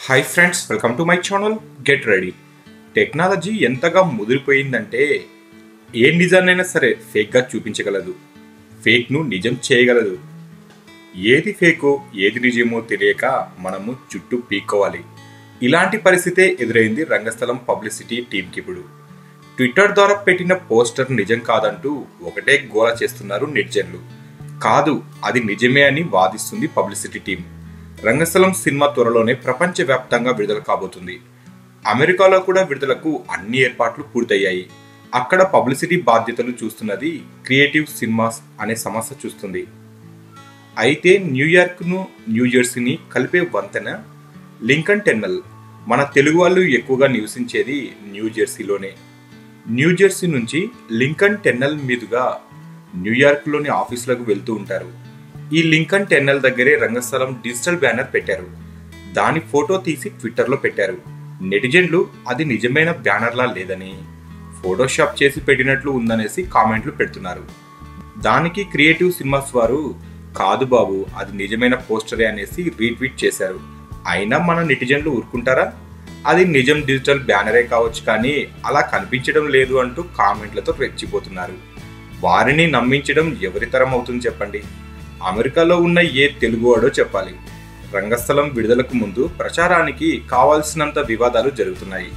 Hi friends, welcome to my channel. Get ready. Technology ఎంతగా ముదిరిపోయిందంటే ఏ నిజాన్నైనా సరే ఫేక్గా చూపించగలదు, ఫేక్ను నిజం చేయగలదు. ఏది ఫేకో ఏది నిజమో తెలియక మనము చుట్టూ పీక్కోవాలి. ఇలాంటి పరిస్థితే ఎదురైంది రంగస్థలం పబ్లిసిటీ టీంకి. ఇప్పుడు ట్విట్టర్ ద్వారా పెట్టిన పోస్టర్ నిజం కాదంటూ ఒకటే గోల చేస్తున్నారు నెటిజన్లు. కాదు, అది నిజమే అని వాదిస్తుంది పబ్లిసిటీ టీం. రంగస్థలం సినిమా త్వరలోనే ప్రపంచవ్యాప్తంగా విడుదల కాబోతుంది. అమెరికాలో కూడా విడుదలకు అన్ని ఏర్పాట్లు పూర్తయ్యాయి. అక్కడ పబ్లిసిటీ బాధ్యతలు చూస్తున్నది క్రియేటివ్ సినిమాస్ అనే సంస్థ చూస్తుంది. అయితే న్యూయార్క్ను న్యూజెర్సీని కలిపే వంతెన లింకన్ టెన్నెల్. మన తెలుగు వాళ్ళు ఎక్కువగా నివసించేది న్యూజెర్సీలోనే. న్యూజెర్సీ నుంచి లింకన్ టెన్నెల్ మీదుగా న్యూయార్క్లోని ఆఫీసులకు వెళ్తూ ఉంటారు. ఈ లింకన్ టెన్నెల్ దగ్గరే రంగస్థలం డిజిటల్ బ్యానర్ పెట్టారు. దాని ఫోటో తీసి ట్విట్టర్లో పెట్టారు. నెటిజన్లు అది నిజమైన బ్యానర్లా లేదని, ఫోటోషాప్ చేసి పెట్టినట్లు ఉందనేసి కామెంట్లు పెడుతున్నారు. దానికి క్రియేటివ్ సినిమాస్ వారు కాదు బాబు, అది నిజమైన పోస్టరే అనేసి రీట్వీట్ చేశారు. అయినా మన నెటిజన్లు ఊరుకుంటారా? అది నిజం డిజిటల్ బ్యానరే కావచ్చు, కానీ అలా కనిపించడం లేదు అంటూ కామెంట్లతో రెచ్చిపోతున్నారు. వారిని నమ్మించడం ఎవరి తరం అవుతుంది చెప్పండి? అమెరికాలో ఉన్న ఏ తెలుగువాడో చెప్పాలి. రంగస్థలం విడుదలకు ముందు ప్రచారానికి కావాల్సినంత వివాదాలు జరుగుతున్నాయి.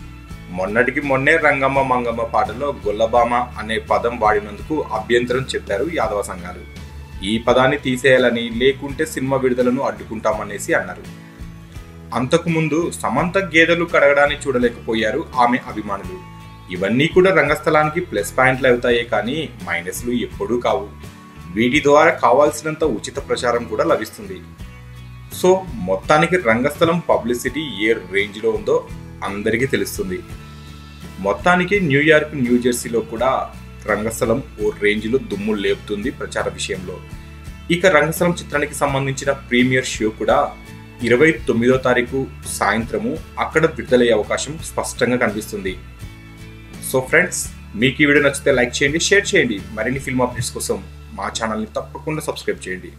మొన్నటికి మొన్నే రంగమ్మ మంగమ్మ పాటలో గొల్లబామ అనే పదం వాడినందుకు అభ్యంతరం చెప్పారు యాదవ సంఘాలు. ఈ పదాన్ని తీసేయాలని, లేకుంటే సినిమా విడుదలను అడ్డుకుంటామనేసి అన్నారు. అంతకుముందు సమంత గేదెలు కడగడాన్ని చూడలేకపోయారు ఆమె అభిమానులు. ఇవన్నీ కూడా రంగస్థలానికి ప్లస్ పాయింట్లు అవుతాయే కానీ మైనస్లు ఎప్పుడూ కావు. వీటి ద్వారా కావాల్సినంత ఉచిత ప్రచారం కూడా లభిస్తుంది. సో మొత్తానికి రంగస్థలం పబ్లిసిటీ ఏ రేంజ్లో ఉందో అందరికీ తెలుస్తుంది. మొత్తానికి న్యూయార్క్ న్యూజెర్సీలో కూడా రంగస్థలం ఓ రేంజ్లో దుమ్ము లేపుతుంది ప్రచార విషయంలో. ఇక రంగస్థలం చిత్రానికి సంబంధించిన ప్రీమియర్ షో కూడా 29వ తారీఖు సాయంత్రము అక్కడ విడుదలయ్యే అవకాశం స్పష్టంగా కనిపిస్తుంది. సో ఫ్రెండ్స్, మీకు ఈ వీడియో నచ్చితే లైక్ చేయండి, షేర్ చేయండి. మరిన్ని ఫిల్మ్ అప్డేట్స్ కోసం మా ఛానల్ని తప్పకుండా సబ్స్క్రైబ్ చేయండి.